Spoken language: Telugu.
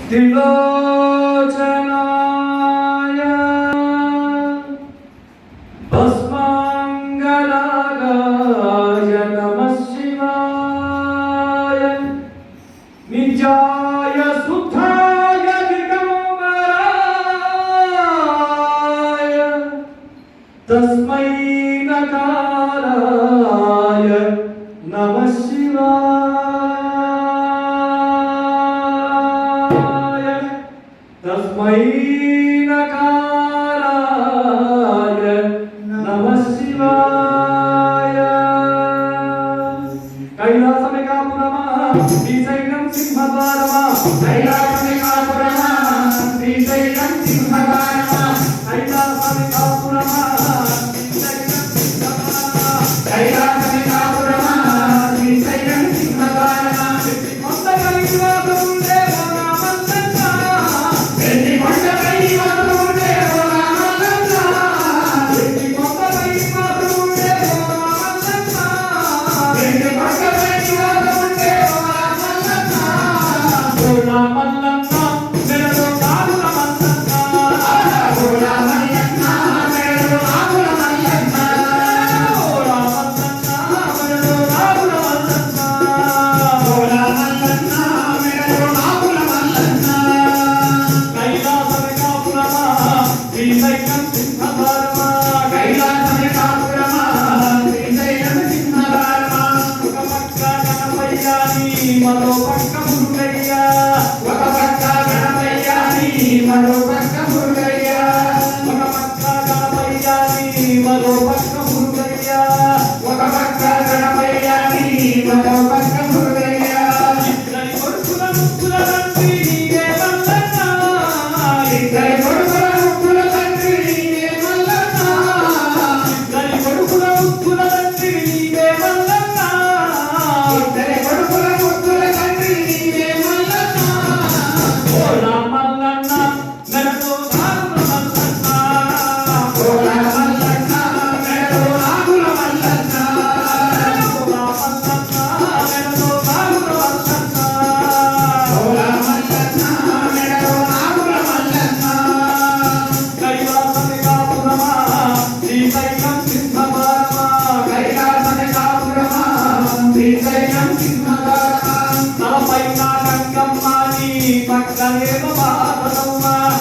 त्रिलोचनाय भस्माङ्गलागाय नमः शिवाय नित्याय शुद्धाय दिगम्बराय तस्मै नकाराय नमः शिवाय तस्मै नकाराय नमः शिवाय कैलासमेकापुरमा श्रीशैलं सिंहद्वारमा कैलासमेकापुरमा श्रीशैलं सिंहद्वारमा कैलासमेकापुरमा श्रीशैलं सिंहद्वारमा कैलासमेकापुरमा श्रीशैलं सिंहद्वारमा మరో పక్క మురుగయ్య ఒక పక్క గణపయ్యాని మరో పక్క మురుగయ్య ఒక పక్క గణపయ్యాని మరో పక్క మురుగయ్య ఒక పక్క గణపయ్యాని మరో పక్క మురుగయ్య ఇద్దరి కొడుకుల ముక్కుల తండ్రి నీవే మల్లన్న ఇద్దరి కొడుకుల ముక్కుల తండ్రి నీవే మల్లన్న ఇద్దరి కొడుకుల ముక్కుల తండ్రి నీవే మల్లన్న ఇద్దరి కొడుకుల పక్కనే బాధమ్మ